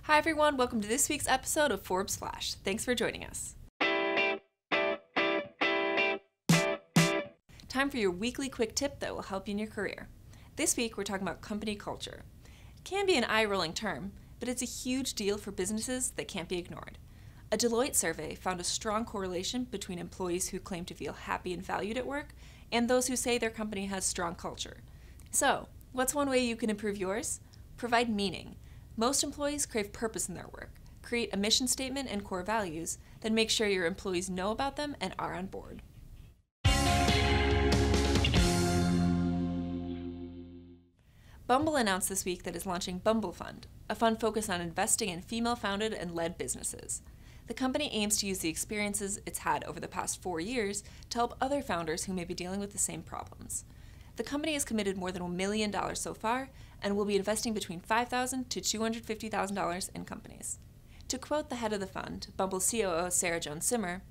Hi everyone, welcome to this week's episode of Forbes Flash. Thanks for joining us. Time for your weekly quick tip that will help you in your career. This week we're talking about company culture. It can be an eye-rolling term, but it's a huge deal for businesses that can't be ignored. A Deloitte survey found a strong correlation between employees who claim to feel happy and valued at work and those who say their company has strong culture. So, what's one way you can improve yours? Provide meaning. Most employees crave purpose in their work. Create a mission statement and core values, then make sure your employees know about them and are on board. Bumble announced this week that it's launching Bumble Fund, a fund focused on investing in female-founded and led businesses. The company aims to use the experiences it's had over the past 4 years to help other founders who may be dealing with the same problems. The company has committed more than $1 million so far and will be investing between $5,000 to $250,000 in companies. To quote the head of the fund, Bumble COO Sarah Jones-Simmer,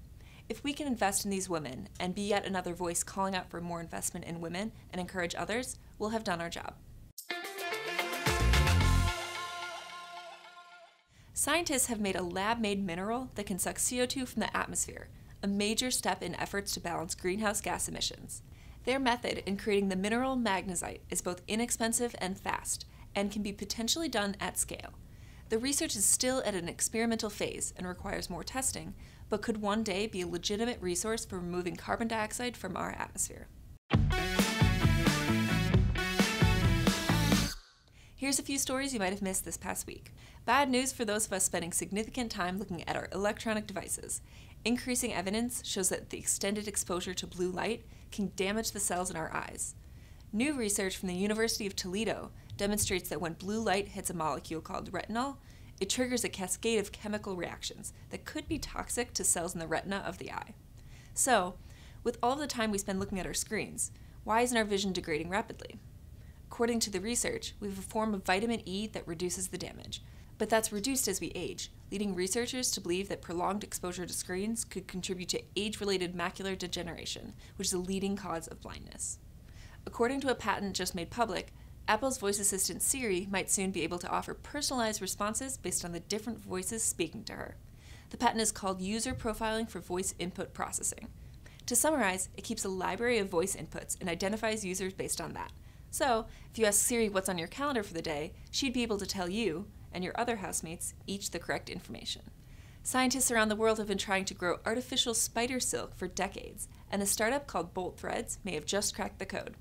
"If we can invest in these women and be yet another voice calling out for more investment in women and encourage others, we'll have done our job." Scientists have made a lab-made mineral that can suck CO2 from the atmosphere, a major step in efforts to balance greenhouse gas emissions. Their method in creating the mineral magnesite is both inexpensive and fast, and can be potentially done at scale. The research is still at an experimental phase and requires more testing, but could one day be a legitimate resource for removing carbon dioxide from our atmosphere. Here's a few stories you might have missed this past week. Bad news for those of us spending significant time looking at our electronic devices. Increasing evidence shows that the extended exposure to blue light can damage the cells in our eyes. New research from the University of Toledo demonstrates that when blue light hits a molecule called retinol, it triggers a cascade of chemical reactions that could be toxic to cells in the retina of the eye. So, with all the time we spend looking at our screens, why isn't our vision degrading rapidly? According to the research, we have a form of vitamin E that reduces the damage, but that's reduced as we age, leading researchers to believe that prolonged exposure to screens could contribute to age-related macular degeneration, which is a leading cause of blindness. According to a patent just made public, Apple's voice assistant Siri might soon be able to offer personalized responses based on the different voices speaking to her. The patent is called User Profiling for Voice Input Processing. To summarize, it keeps a library of voice inputs and identifies users based on that. So, if you ask Siri what's on your calendar for the day, she'd be able to tell you, and your other housemates, each the correct information. Scientists around the world have been trying to grow artificial spider silk for decades, and a startup called Bolt Threads may have just cracked the code.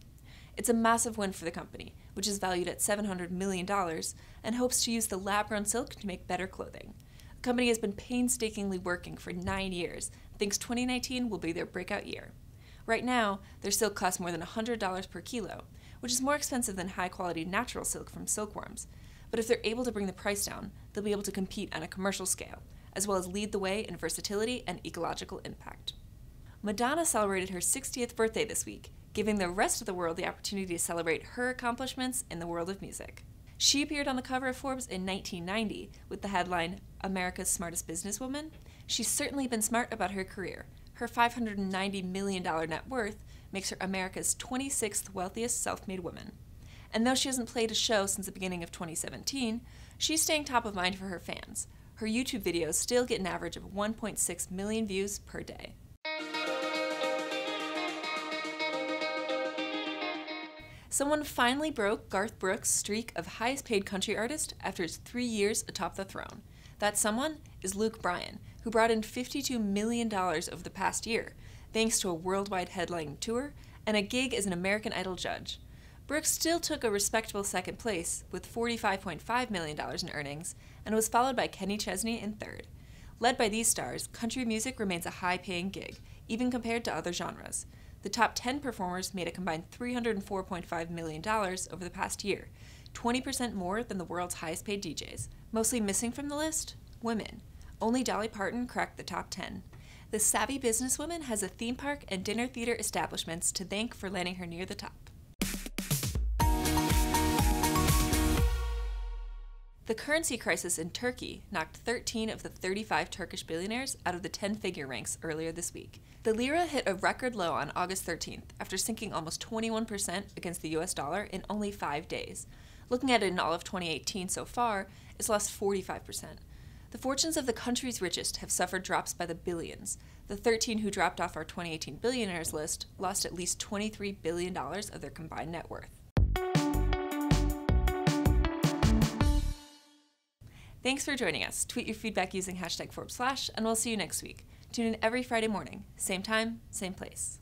It's a massive win for the company, which is valued at $700 million, and hopes to use the lab-grown silk to make better clothing. The company has been painstakingly working for 9 years, and thinks 2019 will be their breakout year. Right now, their silk costs more than $100 per kilo, which is more expensive than high-quality natural silk from silkworms. But if they're able to bring the price down, they'll be able to compete on a commercial scale, as well as lead the way in versatility and ecological impact. Madonna celebrated her 60th birthday this week, giving the rest of the world the opportunity to celebrate her accomplishments in the world of music. She appeared on the cover of Forbes in 1990 with the headline, "America's Smartest Businesswoman." She's certainly been smart about her career. Her $590 million net worth makes her America's 26th wealthiest self-made woman. And though she hasn't played a show since the beginning of 2017, she's staying top of mind for her fans. Her YouTube videos still get an average of 1.6 million views per day. Someone finally broke Garth Brooks' streak of highest paid country artist after his 3 years atop the throne. That someone is Bryan, who brought in $52 million over the past year, thanks to a worldwide headlining tour and a gig as an American Idol judge. Brooks still took a respectable second place with $45.5 million in earnings and was followed by Kenny Chesney in third. Led by these stars, country music remains a high-paying gig, even compared to other genres. The top 10 performers made a combined $304.5 million over the past year, 20% more than the world's highest-paid DJs. Mostly missing from the list? Women. Only Dolly Parton cracked the top 10. This savvy businesswoman has a theme park and dinner theater establishments to thank for landing her near the top. The currency crisis in Turkey knocked 13 of the 35 Turkish billionaires out of the 10-figure ranks earlier this week. The lira hit a record low on August 13th after sinking almost 21% against the US dollar in only 5 days. Looking at it in all of 2018 so far, it's lost 45%. The fortunes of the country's richest have suffered drops by the billions. The 13 who dropped off our 2018 Billionaires list lost at least $23 billion of their combined net worth. Thanks for joining us. Tweet your feedback using #Forbes Flash, and we'll see you next week. Tune in every Friday morning, same time, same place.